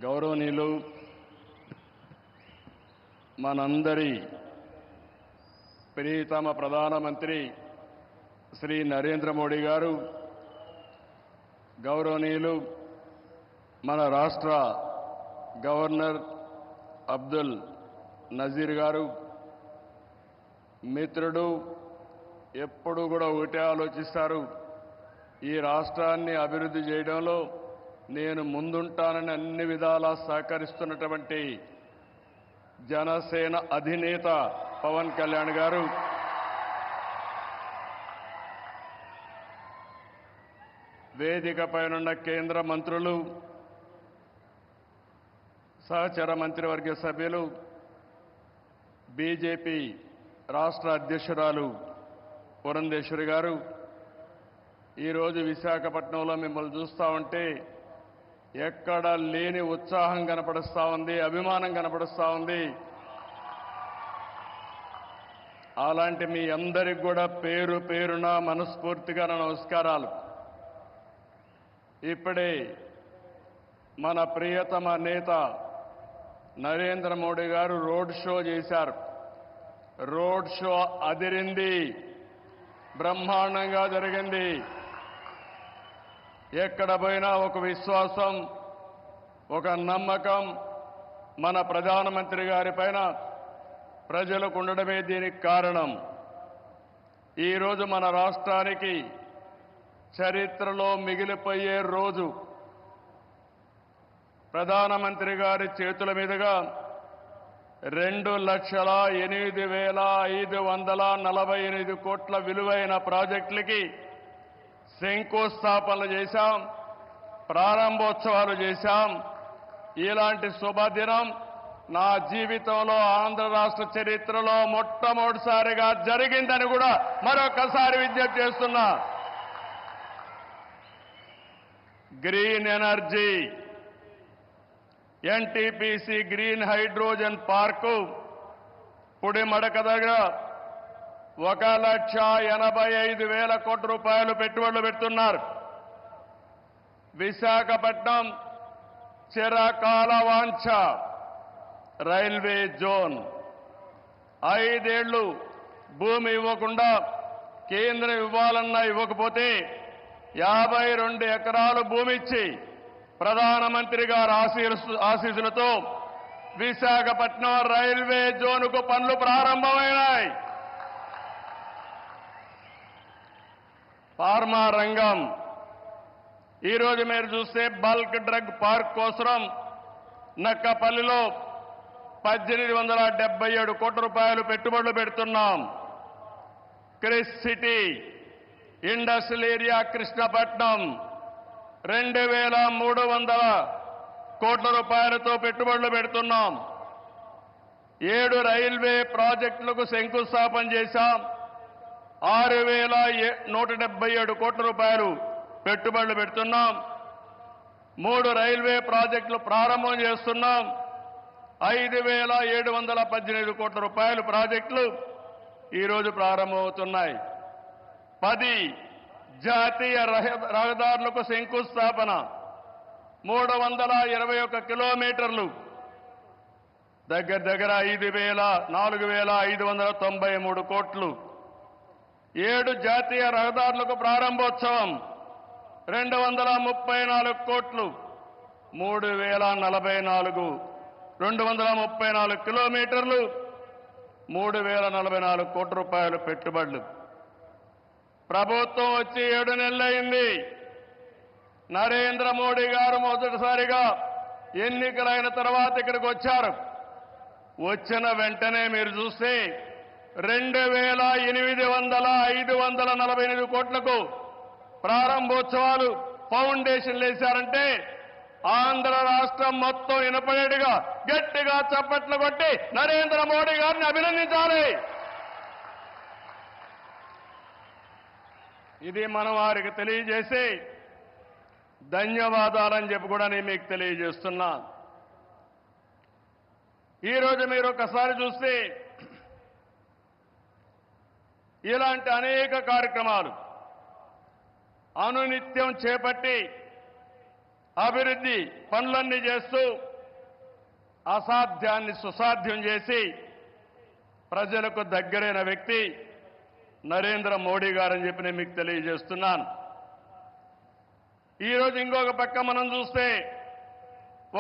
గౌరవనీయులు మనందరి ప్రియతమ ప్రధానమంత్రి శ్రీ నరేంద్ర మోడీ గారు, గౌరవనీయులు మన రాష్ట్ర గవర్నర్ అబ్దుల్ నజీర్ గారు, మిత్రుడు ఎప్పుడు కూడా ఒకటే ఆలోచిస్తారు, ఈ రాష్ట్రాన్ని అభివృద్ధి చేయడంలో నేను ముందుంటానని అన్ని విధాలా సహకరిస్తున్నటువంటి జనసేన అధినేత పవన్ కళ్యాణ్ గారు, వేదికపైనున్న కేంద్ర మంత్రులు, సహచర మంత్రివర్గ సభ్యులు, బీజేపీ రాష్ట్ర అధ్యక్షురాలు పురంధేశ్వరి గారు, ఈరోజు విశాఖపట్నంలో మిమ్మల్ని చూస్తూ ఉంటే ఎక్కడ లేని ఉత్సాహం కనపడుస్తూ ఉంది, అభిమానం కనపడుస్తూ ఉంది. అలాంటి మీ అందరికి కూడా పేరు పేరున మనస్ఫూర్తిగా నమస్కారాలు. ఇప్పుడే మన ప్రియతమ నేత నరేంద్ర మోడీ గారు రోడ్ షో చేశారు. రోడ్ షో అదిరింది, బ్రహ్మాండంగా జరిగింది. ఎక్కడ పోయినా ఒక విశ్వాసం, ఒక నమ్మకం మన ప్రధానమంత్రి గారి పైన ప్రజలకు ఉండడమే దీనికి కారణం. ఈరోజు మన రాష్ట్రానికి చరిత్రలో మిగిలిపోయే రోజు. ప్రధానమంత్రి గారి చేతుల మీదుగా 2,08,548 కోట్ల విలువైన ప్రాజెక్టులకి శంకుస్థాపనలు చేశాం, ప్రారంభోత్సవాలు చేశాం. ఇలాంటి శుభదినం నా జీవితంలో ఆంధ్ర రాష్ట్ర చరిత్రలో మొట్టమొదటిసారిగా జరిగిందని కూడా మరొకసారి విజ్ఞప్తి చేస్తున్నా. Green energy, NTPC green hydrogen park Pudimadaka దగ్గర 1,85,000 కోట్ల రూపాయలు పెట్టుబడులు పెడుతున్నారు. విశాఖపట్నం చిరకాల వాంఛ రైల్వే జోన్. 5 ఏళ్లు భూమి ఇవ్వకుండా కేంద్రం ఇవ్వాలన్నా ఇవ్వకపోతే 52 ఎకరాలు భూమి ఇచ్చి ప్రధానమంత్రి గారి ఆశీస్సులతో విశాఖపట్నం రైల్వే జోన్కు పనులు ప్రారంభమైనాయి. ఫార్మా రంగం, ఈరోజు మీరు చూస్తే బల్క్ డ్రగ్ పార్క్ కోసం నక్కపల్లిలో 1,877 కోట్ల రూపాయలు పెట్టుబడులు పెడుతున్నాం. Chris city industrial area Krishnapatnam 2,300 కోట్ల రూపాయలతో పెట్టుబడులు పెడుతున్నాం. 7 రైల్వే ప్రాజెక్టులకు శంకుస్థాపన చేశాం. 6,177 కోట్ల రూపాయలు పెట్టుబడులు పెడుతున్నాం. 3 రైల్వే ప్రాజెక్టులు ప్రారంభం చేస్తున్నాం. 5,718 కోట్ల రూపాయలు ప్రాజెక్టులు ఈరోజు ప్రారంభమవుతున్నాయి. 10 జాతీయ రహదారులకు శంకుస్థాపన, 321 కిలోమీటర్లు, దగ్గర 4,593 కోట్లు. 7 జాతీయ రహదారులకు ప్రారంభోత్సవం, 234 కోట్లు, 234 కిలోమీటర్లు, 3,044 కోట్ల రూపాయలు పెట్టుబడులు. ప్రభుత్వం వచ్చి 7 నెలలైంది. నరేంద్ర మోడీ గారు మొదటిసారిగా ఎన్నికలైన తర్వాత ఇక్కడికి వచ్చారు. వచ్చిన వెంటనే మీరు చూస్తే 2,548 కోట్లకు ప్రారంభోత్సవాలు, ఫౌండేషన్లు వేశారంటే ఆంధ్ర రాష్ట్రం మొత్తం వినపడేట్టుగా గట్టిగా చప్పట్లు కొట్టి నరేంద్ర మోడీ గారిని అభినందించాలి. ఇది మనం వారికి తెలియజేసి ధన్యవాదాలని చెప్పి కూడా నేను మీకు తెలియజేస్తున్నా. ఈరోజు మీరు ఒకసారి చూస్తే ఇలాంటి అనేక కార్యక్రమాలు అనునిత్యం చేపట్టి అభివృద్ధి పనులన్నీ చేస్తూ అసాధ్యాన్ని సుసాధ్యం చేసి ప్రజలకు దగ్గరైన వ్యక్తి నరేంద్ర మోడీ గారని చెప్పి నేను మీకు తెలియజేస్తున్నాను. ఈరోజు ఇంకొక పక్క మనం చూస్తే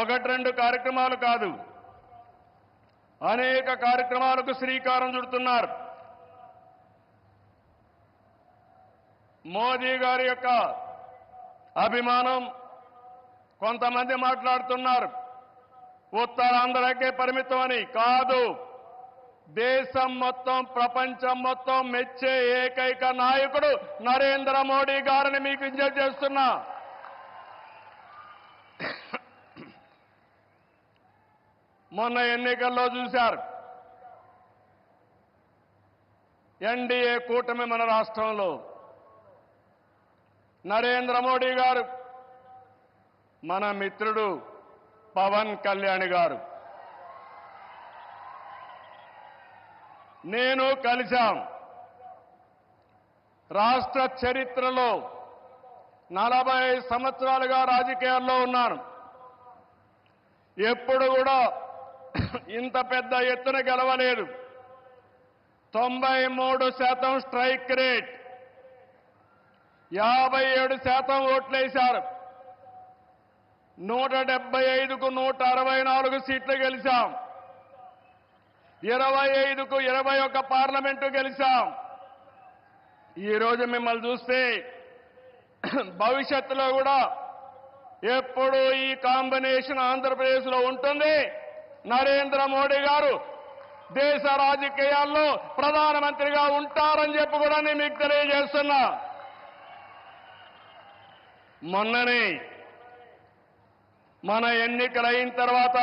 ఒకటి రెండు కార్యక్రమాలు కాదు, అనేక కార్యక్రమాలకు శ్రీకారం చుడుతున్నారు. మోదీ గారి యొక్క అభిమానం కొంతమంది మాట్లాడుతున్నారు ఉత్తరాంధ్రకే పరిమితం అని. కాదు, దేశం మొత్తం ప్రపంచం మొత్తం మెచ్చే ఏకైక నాయకుడు నరేంద్ర మోడీ గారిని మీకు విజ్ఞప్తి చేస్తున్నా. మొన్న ఎన్నికల్లో చూశారు, ఎన్డీఏ కూటమి మన రాష్ట్రంలో నరేంద్ర మోడీ గారు, మన మిత్రుడు పవన్ కళ్యాణ్ గారు, నేను కలిశాం. రాష్ట్ర చరిత్రలో 40 సంవత్సరాలుగా రాజకీయాల్లో ఉన్నాను. ఎప్పుడు కూడా ఇంత పెద్ద ఎత్తున గెలవలేదు. 93% స్ట్రైక్ రేట్, 57% ఓట్లేశారు. 175కు 164 సీట్లు గెలిచాం. 25కు 21 పార్లమెంటు గెలిచాం. ఈరోజు మిమ్మల్ని చూస్తే భవిష్యత్తులో కూడా ఎప్పుడు ఈ కాంబినేషన్ ఆంధ్రప్రదేశ్లో ఉంటుంది. నరేంద్ర మోడీ గారు దేశ రాజకీయాల్లో ప్రధానమంత్రిగా ఉంటారని చెప్పి కూడా నేను మీకు తెలియజేస్తున్నా. మొన్ననే మన ఎన్నికలు అయిన తర్వాత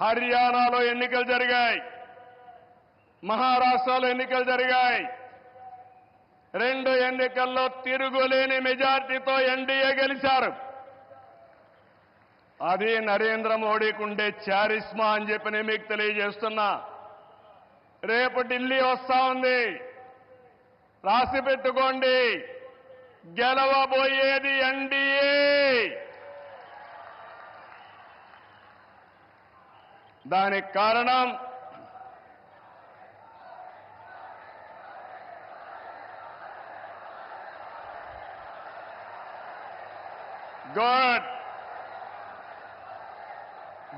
హర్యానాలో ఎన్నికలు జరిగాయి, మహారాష్ట్రలో ఎన్నికలు జరిగాయి. 2 ఎన్నికల్లో తిరుగులేని మెజార్టీతో ఎన్డీఏ గెలిచారు. అది నరేంద్ర మోడీకి ఉండే చారిస్మా అని చెప్పి నేను మీకు తెలియజేస్తున్నా. రేపు ఢిల్లీ వస్తా ఉంది, రాసి పెట్టుకోండి. గెలవబోయేది ఎన్డీఏ. దానికి కారణం గుడ్,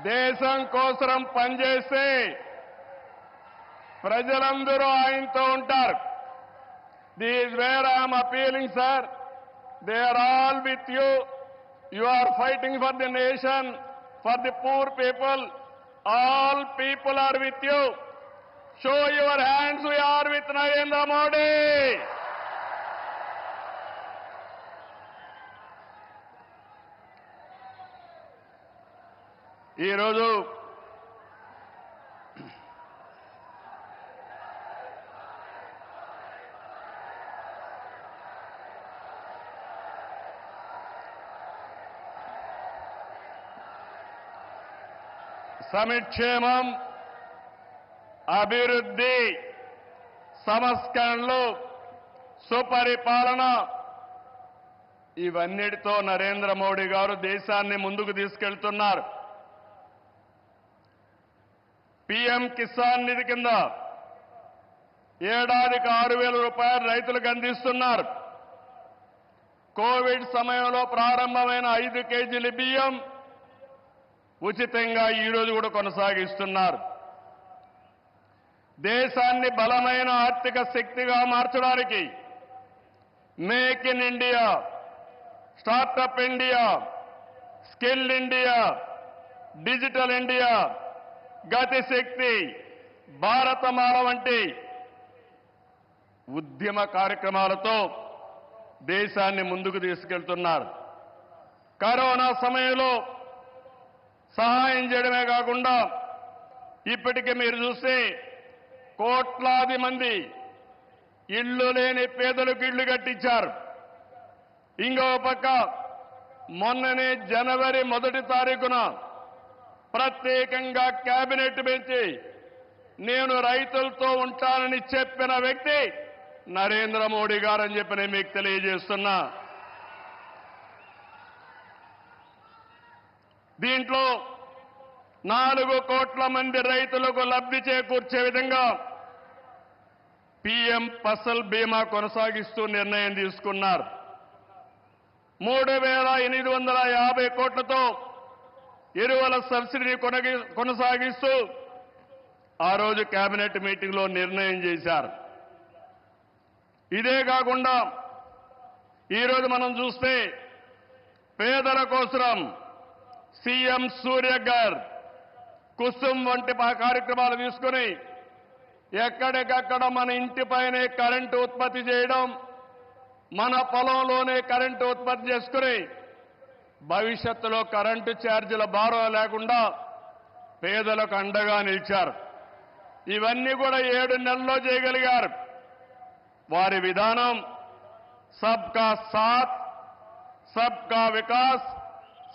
దేశం కోసం పనిచేస్తే ప్రజలందరూ ఆయనతో ఉంటారు. This where I'm appealing sir, they are all with you. You are fighting for the nation, for the poor people. All people are with you. Show your hands, we are with Narendra Modi. ఈ రోజు సంక్షేమం, అభివృద్ధి, సంస్కరణలు, సుపరిపాలన, ఇవన్నిటితో నరేంద్ర మోడీ గారు దేశాన్ని ముందుకు తీసుకెళ్తున్నారు. పీఎం కిసాన్ నిధి కింద ఏడాదికి 6,000 రూపాయలు రైతులకు అందిస్తున్నారు. కోవిడ్ సమయంలో ప్రారంభమైన 5 కేజీల బియ్యం ఉచితంగా ఈరోజు కూడా కొనసాగిస్తున్నారు. దేశాన్ని బలమైన ఆర్థిక శక్తిగా మార్చడానికి make in India, startup India, skill India, digital India, Gatishakti, Bharatmala వంటి ఉద్యమ కార్యక్రమాలతో దేశాన్ని ముందుకు తీసుకెళ్తున్నారు. కరోనా సమయంలో సహాయం చేయడమే కాకుండా ఇప్పటికే మీరు చూస్తే కోట్లాది మంది ఇళ్లు లేని పేదలకు ఇళ్లు కట్టించారు. ఇంకో పక్క మొన్ననే జనవరి 1 తారీఖున ప్రత్యేకంగా కేబినెట్ పెంచి నేను రైతులతో ఉంటానని చెప్పిన వ్యక్తి నరేంద్ర మోడీ గారని చెప్పి నేను మీకు తెలియజేస్తున్నా. దీంట్లో 4 కోట్ల మంది రైతులకు లబ్ధి చేకూర్చే విధంగా పీఎం ఫసల్ బీమా కొనసాగిస్తూ నిర్ణయం తీసుకున్నారు. 3,850 కోట్లతో ఎరువుల సబ్సిడీని కొనసాగిస్తూ ఆ రోజు కేబినెట్ మీటింగ్లో నిర్ణయం చేశారు. ఇదే కాకుండా ఈరోజు మనం చూస్తే పేదల కోసం సీఎం సూర్య గారు కుసుమ్ వంటి కార్యక్రమాలు తీసుకుని ఎక్కడికక్కడ మన ఇంటిపైనే కరెంటు ఉత్పత్తి చేయడం, మన పొలంలోనే కరెంటు ఉత్పత్తి చేసుకుని భవిష్యత్తులో కరెంటు ఛార్జీల భారం లేకుండా పేదలకు అండగా నిలిచారు. ఇవన్నీ కూడా 7 నెలల్లో చేయగలిగారు. వారి విధానం సబ్కా సాథ్, సబ్కా వికాస్,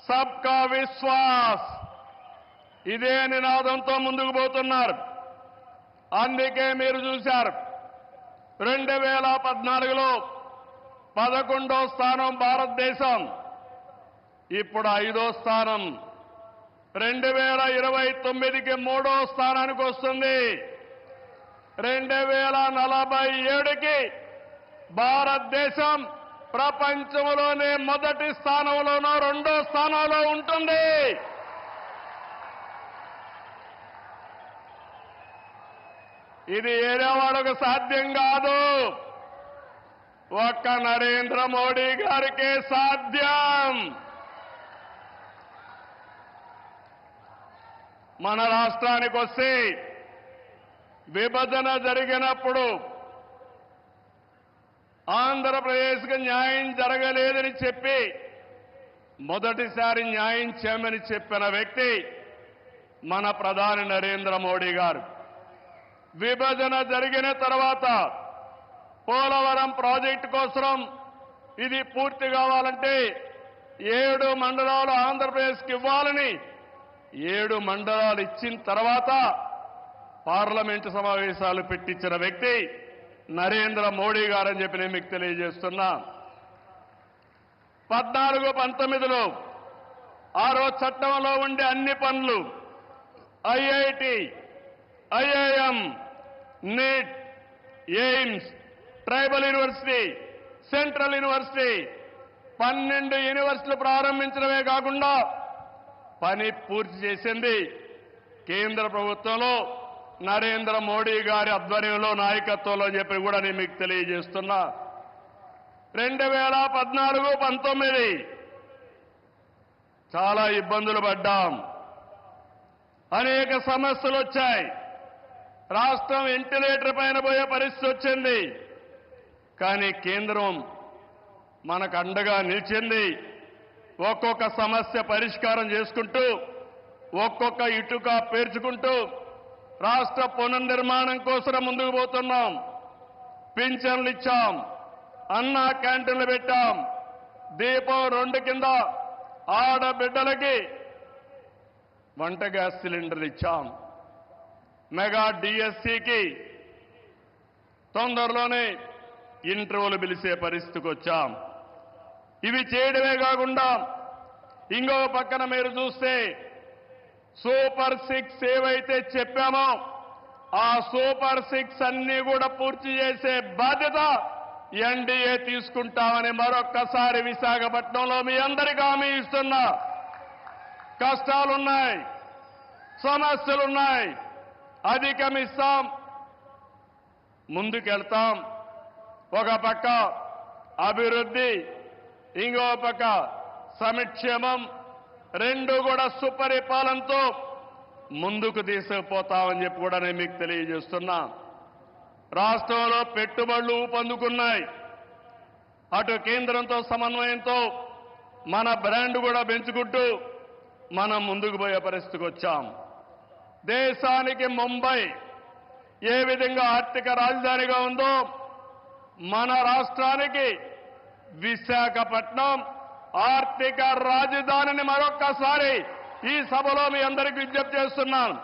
సబ్కా విశ్వాస్ ఇదే నినాదంతో ముందుకు పోతున్నారు. అందుకే మీరు చూశారు 2014లో 11వ స్థానం భారతదేశం, ఇప్పుడు 5వ స్థానం. 2029కి 3వ స్థానానికి వస్తుంది. 2047కి భారతదేశం ప్రపంచంలోనే మొదటి స్థానంలోనో 2వ స్థానంలో ఉంటుంది. ఇది ఏరే వాళ్ళకు సాధ్యం కాదు, ఒక్క నరేంద్ర మోడీ గారికే సాధ్యం. మన రాష్ట్రానికి వస్తే విభజన జరిగినప్పుడు ఆంధ్రప్రదేశ్కి న్యాయం జరగలేదని చెప్పి మొదటిసారి న్యాయం చేయమని చెప్పిన వ్యక్తి మన ప్రధాని నరేంద్ర మోడీ గారు. విభజన జరిగిన తర్వాత పోలవరం ప్రాజెక్టు కోసం ఇది పూర్తి కావాలంటే 7 మండలాలు ఆంధ్రప్రదేశ్కి ఇవ్వాలని 7 మండలాలు ఇచ్చిన తర్వాత పార్లమెంటు సమావేశాలు పెట్టించిన వ్యక్తి నరేంద్ర మోడీ గారని చెప్పి నేను మీకు తెలియజేస్తున్నా. 14-19లో ఆ రోజు చట్టంలో ఉండే అన్ని పనులు IIT, IIM, NEET, AIIMS, tribal university, central university 12 యూనివర్సిటీలు ప్రారంభించడమే కాకుండా పని పూర్తి చేసింది కేంద్ర ప్రభుత్వంలో నరేంద్ర మోడీ గారి ఆధ్వర్యంలో నాయకత్వంలో చెప్పి కూడా నేను మీకు తెలియజేస్తున్నా. 2014-19 చాలా ఇబ్బందులు పడ్డాం, అనేక సమస్యలు వచ్చాయి. రాష్ట్రం వెంటిలేటర్ పైన పోయే పరిస్థితి వచ్చింది. కానీ కేంద్రం మనకు అండగా నిలిచింది. ఒక్కొక్క సమస్య పరిష్కారం చేసుకుంటూ, ఒక్కొక్క ఇటుక పేర్చుకుంటూ రాష్ట్ర పునర్నిర్మాణం కోసం ముందుకు పోతున్నాం. పింఛన్లు ఇచ్చాం, అన్నా క్యాంటీన్లు పెట్టాం, దీపం 2 కింద ఆడబిడ్డలకి వంట గ్యాస్ సిలిండర్లు ఇచ్చాం, మెగా డిఎస్సికి తొందరలోనే ఇంటర్వ్యూలు పిలిచే పరిస్థితికి వచ్చాం. ఇవి చేయడమే కాకుండా ఇంకో పక్కన మీరు చూస్తే సూపర్ 6 ఏవైతే చెప్పామో ఆ సూపర్ 6 అన్ని కూడా పూర్తి చేసే బాధ్యత ఎన్డీఏ తీసుకుంటామని మరొక్కసారి విశాఖపట్నంలో మీ అందరికీ హామీ ఇస్తున్నా. కష్టాలున్నాయి, సమస్యలున్నాయి, అధిగమిస్తాం, ముందుకెళ్తాం. ఒక పక్క అభివృద్ధి, ఇంకో పక్క సంక్షేమం, 2 కూడా సుపరిపాలనతో ముందుకు తీసుకుపోతామని చెప్పి కూడా నేను మీకు తెలియజేస్తున్నా. రాష్ట్రంలో పెట్టుబడులు ఊపందుకున్నాయి. అటు కేంద్రంతో సమన్వయంతో మన బ్రాండ్ కూడా పెంచుకుంటూ మనం ముందుకు పోయే పరిస్థితికి వచ్చాం. దేశానికి ముంబై ఏ విధంగా ఆర్థిక రాజధానిగా ఉందో మన రాష్ట్రానికి విశాఖపట్నం ఆర్థిక రాజధానిని మరొక్కసారి ఈ సభలో మీ అందరికీ విజ్ఞప్తి చేస్తున్నాను.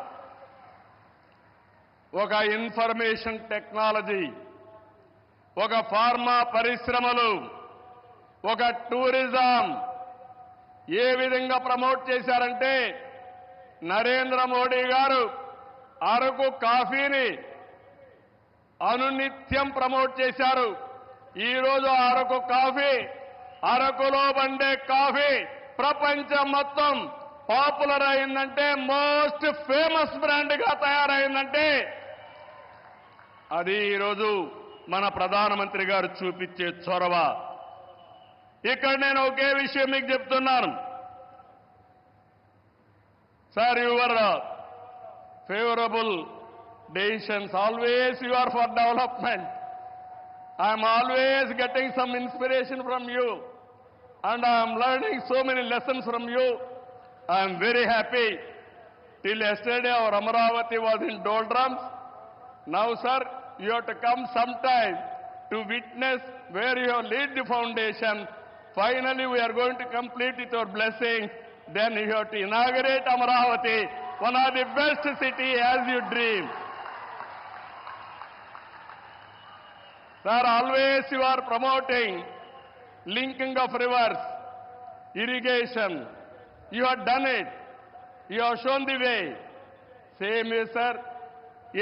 ఒక ఇన్ఫర్మేషన్ టెక్నాలజీ, ఒక ఫార్మా పరిశ్రమలు, ఒక టూరిజం ఏ విధంగా ప్రమోట్ చేశారంటే నరేంద్ర మోడీ గారు అరకు కాఫీని అనునిత్యం ప్రమోట్ చేశారు. ఈ రోజు అరకు కాఫీ, అరకులో పండే కాఫీ ప్రపంచం మొత్తం పాపులర్ అయిందంటే, మోస్ట్ ఫేమస్ బ్రాండ్ గా తయారైందంటే అది ఈరోజు మన ప్రధానమంత్రి గారు చూపించే చొరవ. ఇక్కడ నేను ఒకే విషయం మీకు చెప్తున్నాను. Sir, your favourable decisions, always you are for development. I'm always getting some inspiration from you and I am learning so many lessons from you. I am very happy. Till yesterday our Amaravati was in doldrums. Now, sir, you have to come sometime to witness where you have laid the foundation. Finally, we are going to complete with your blessing. Then you have to inaugurate Amaravati, one of the best city as you dream. Sir, always you are promoting linking of rivers, irrigation. You have done it. You have shown the way. Same way, sir.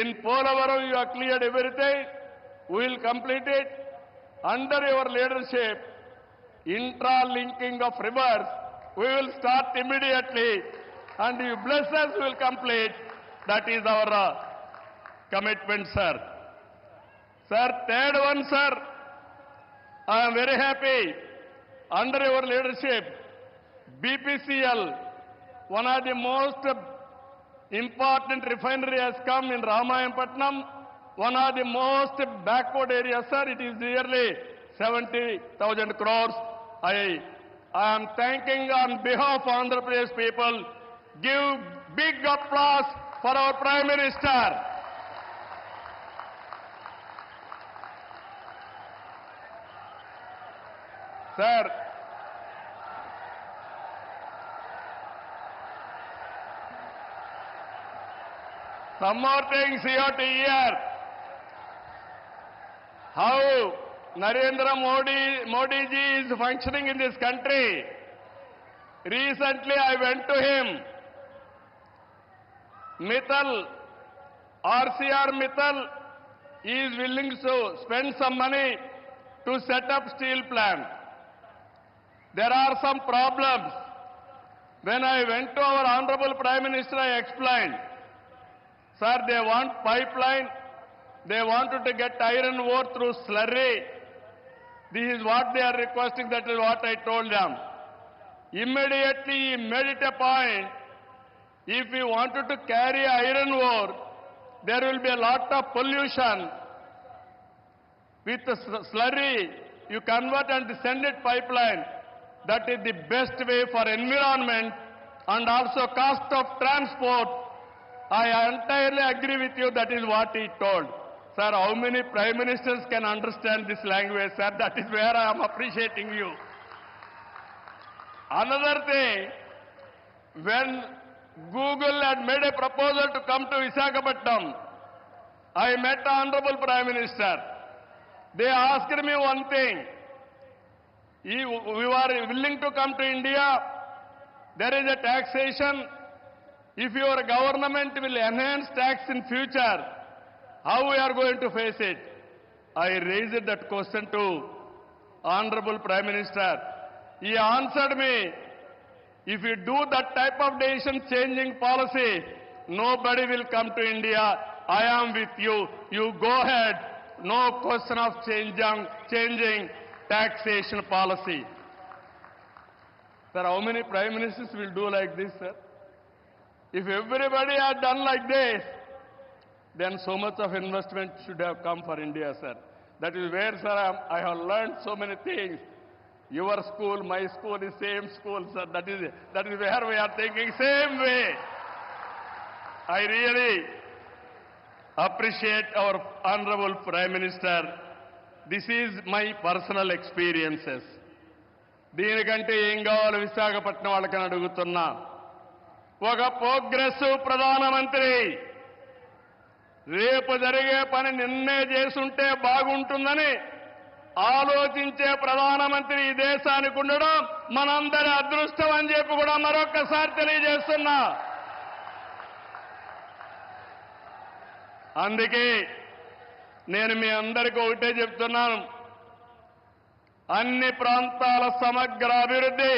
In Polavaram, you have cleared everything. We will complete it. Under your leadership, intra-linking of rivers, we will start immediately. And you bless us, we will complete. That is our commitment, sir. Sir, third one, sir. I am very happy. Under your leadership, BPCL, one of the most important refinery has come in Ramayanpatnam, one of the most backward areas, sir. It is nearly 70,000 crores. I am thanking on behalf of Andhra Pradesh people. Give big applause for our Prime Minister. Sir, some more things you have to hear. How Narendra Modi ji is functioning in this country. Recently I went to him. Mittal, RCR Mittal is willing to spend some money to set up steel plant. There are some problems. When I went to our Honorable Prime Minister, I explained, sir, they want pipeline, they wanted to get iron ore through slurry. This is what they are requesting, that is what I told them. Immediately he made it a point, if we wanted to carry iron ore, there will be a lot of pollution. With the slurry, you convert and send it pipeline. That is the best way for environment and also cost of transport. I entirely agree with you. That is what he told. Sir, how many prime ministers can understand this language, sir? That is where I am appreciating you. Another thing, when Google had made a proposal to come to Visakhapatnam, I met the Honorable Prime Minister. They asked me one thing. We are willing to come to India. There is a taxation. If your government will enhance tax in future, how we are going to face it? I raised that question to Honorable Prime Minister. He answered me, if you do that type of decision changing policy, nobody will come to India. I am with you. You go ahead. No question of changing taxation policy. Sir, how many prime ministers will do like this, sir? If everybody had done like this, then so much of investment should have come for India, sir. That is where, sir, I have learned so many things. Your school, my school is same school, sir. That is where we are thinking same way. I really appreciate our Honorable Prime Minister. This is my personal experiences. దీనికంటే ఏం కావాలి విశాఖపట్నం వాళ్ళకని అడుగుతున్నా. ఒక progressive ప్రధానమంత్రి రేపు జరిగే పని నిన్నే చేసుంటే బాగుంటుందని ఆలోచించే ప్రధానమంత్రి ఈ దేశానికి ఉండడం మనందరి అదృష్టం అని చెప్పి కూడా మరొకసారి తెలియజేస్తున్నా. అందుకే నేను మీ అందరికీ ఒకటే చెప్తున్నాను, అన్ని ప్రాంతాల సమగ్ర అభివృద్ధి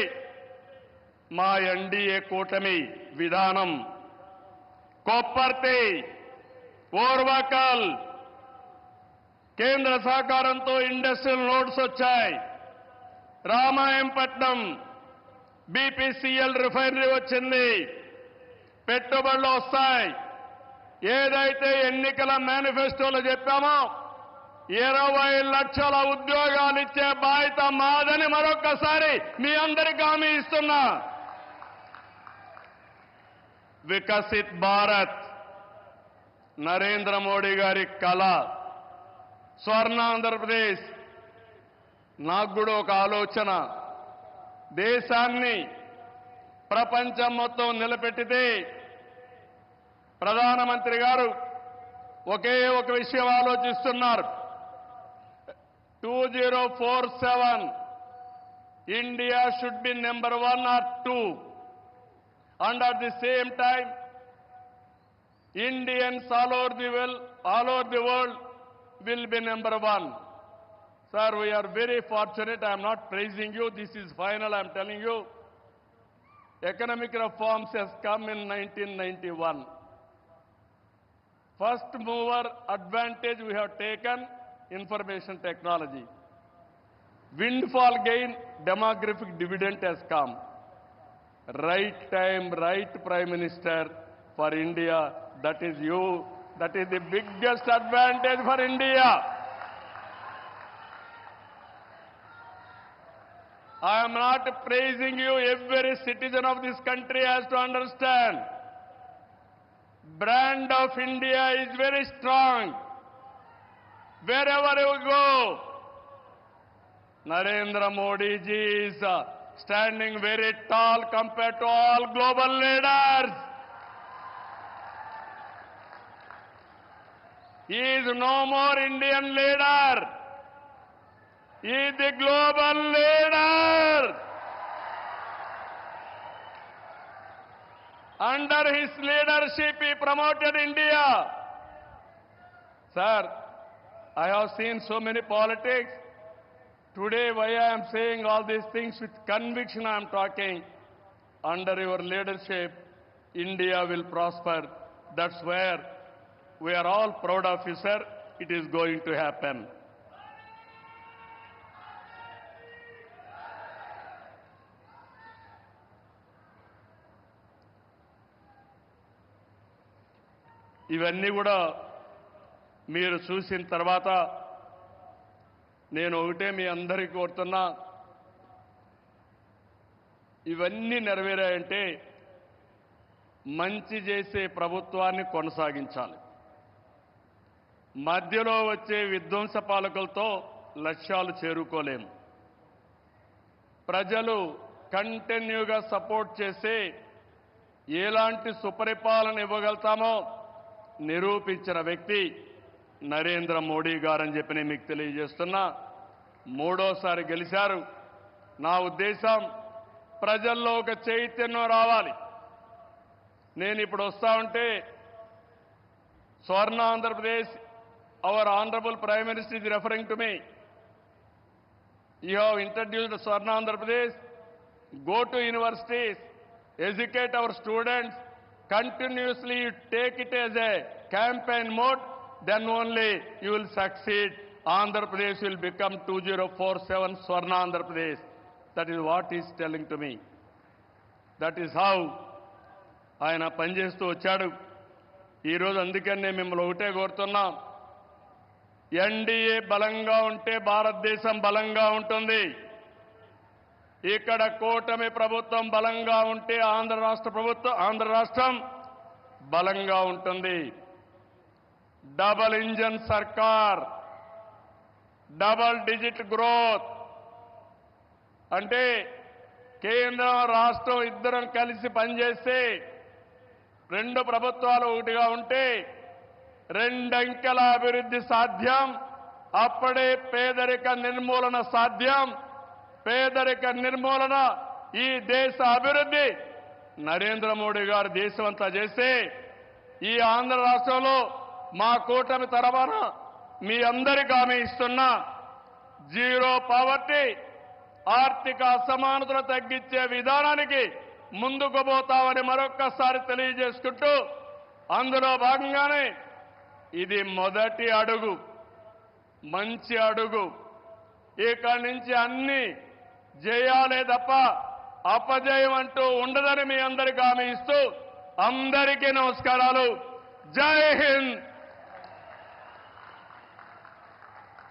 మా ఎన్డీఏ కూటమి విధానం. కొప్పర్తి, ఓర్వకల్ కేంద్ర సహకారంతో ఇండస్ట్రియల్ నోడ్స్ వచ్చాయి. రామాయంపట్నం బీపీసీఎల్ రిఫైనరీ వచ్చింది. పెట్టుబడులు వస్తాయి. ఏదైతే ఎన్నికల మేనిఫెస్టోలో చెప్పామో 20 లక్షల ఉద్యోగాలు ఇచ్చే బాధ్యత మాదని మరొక్కసారి మీ అందరికీ హామీ ఇస్తున్నా. వికసిత్ భారత్ నరేంద్ర మోడీ గారి కళ. స్వర్ణాంధ్రప్రదేశ్ నాకు కూడా ఒక ఆలోచన. దేశాన్ని ప్రపంచం మొత్తం నిలబెట్టితే ప్రధానమంత్రి గారు ఒకే ఒక విషయం ఆలోచిస్తున్నారు. 2047 India should be number 1 or 2, and at the same time Indians all over the world will be number 1. Sir, we are very fortunate. I am not praising you. This is final. I am telling you. Economic reforms has come in 1991. First mover advantage we have taken, information technology. Windfall gain, demographic dividend has come. Right time, right Prime Minister for India. That is you. That is the biggest advantage for India. I am not praising you. Every citizen of this country has to understand. Brand of India is very strong. Wherever you go, Narendra Modi ji is standing very tall compared to all global leaders. He is no more Indian leader. He is the global leader. Under his leadership, he promoted India. Sir, I have seen so many politics. Today, why I am saying all these things with conviction I am talking. Under your leadership, India will prosper. That's where we are all proud of you, sir. It is going to happen. ఇవన్నీ కూడా మీరు చూసిన తర్వాత నేను ఒకటే మీ అందరికీ కోరుతున్నా, ఇవన్నీ నెరవేరాయంటే మంచి చేసే ప్రభుత్వాన్ని కొనసాగించాలి. మధ్యలో వచ్చే విధ్వంస పాలకులతో లక్ష్యాలు చేరుకోలేము. ప్రజలు కంటిన్యూగా సపోర్ట్ చేసి ఎలాంటి సుపరిపాలన ఇవ్వగలుగుతామో నిరూపించిన వ్యక్తి నరేంద్ర మోడీ గారని చెప్పి నేను మీకు తెలియజేస్తున్నా. మూడోసారి గెలిచారు. నా ఉద్దేశం ప్రజల్లో ఒక చైతన్యం రావాలి. నేను ఇప్పుడు వస్తా ఉంటే స్వర్ణ Andhra Pradesh, our honourable prime minister is referring to me. You have introduced Swarna Andhra Pradesh. Go to universities, educate our students, continuously you take it as a campaign mode, then only you will succeed. Andhra Pradesh will become 2047 Swarna Andhra Pradesh. That is what he is telling to me. That is how ఆయన పనిచేస్తూ వచ్చాడు. ఈరోజు అందుకని నేను మిమ్మల్ని ఒకటే కోరుతున్నాం, NDA బలంగా ఉంటే భారతదేశం బలంగా ఉంటుంది. ఇక్కడ కూటమి ప్రభుత్వం బలంగా ఉంటే ఆంధ్ర రాష్ట్రం బలంగా ఉంటుంది. డబల్ ఇంజన్ సర్కార్, డబల్ డిజిట్ గ్రోత్ అంటే కేంద్రం రాష్ట్రం ఇద్దరం కలిసి పనిచేస్తే, రెండు ప్రభుత్వాలు ఒకటిగా ఉంటే రెండంకెల అభివృద్ధి సాధ్యం. అప్పుడే పేదరిక నిర్మూలన సాధ్యం. పేదరిక నిర్మూలన, ఈ దేశ అభివృద్ధి నరేంద్ర మోడీ గారు దేశమంతా చేస్తే, ఈ ఆంధ్ర రాష్ట్రంలో మా కూటమి తరఫున మీ అందరికీ హామీ ఇస్తున్నా, జీరో పావర్టీ, ఆర్థిక అసమానతలు తగ్గించే విధానానికి ముందుకు పోతామని మరొక్కసారి తెలియజేసుకుంటూ, అందులో భాగంగానే ఇది మొదటి అడుగు, మంచి అడుగు. ఇక్కడి నుంచి అన్ని జయాలే తప్ప అపజయం అంటూ ఉండదని మీ అందరికీ హామీ ఇస్తూ, అందరికీ నమస్కారాలు. జై హింద్.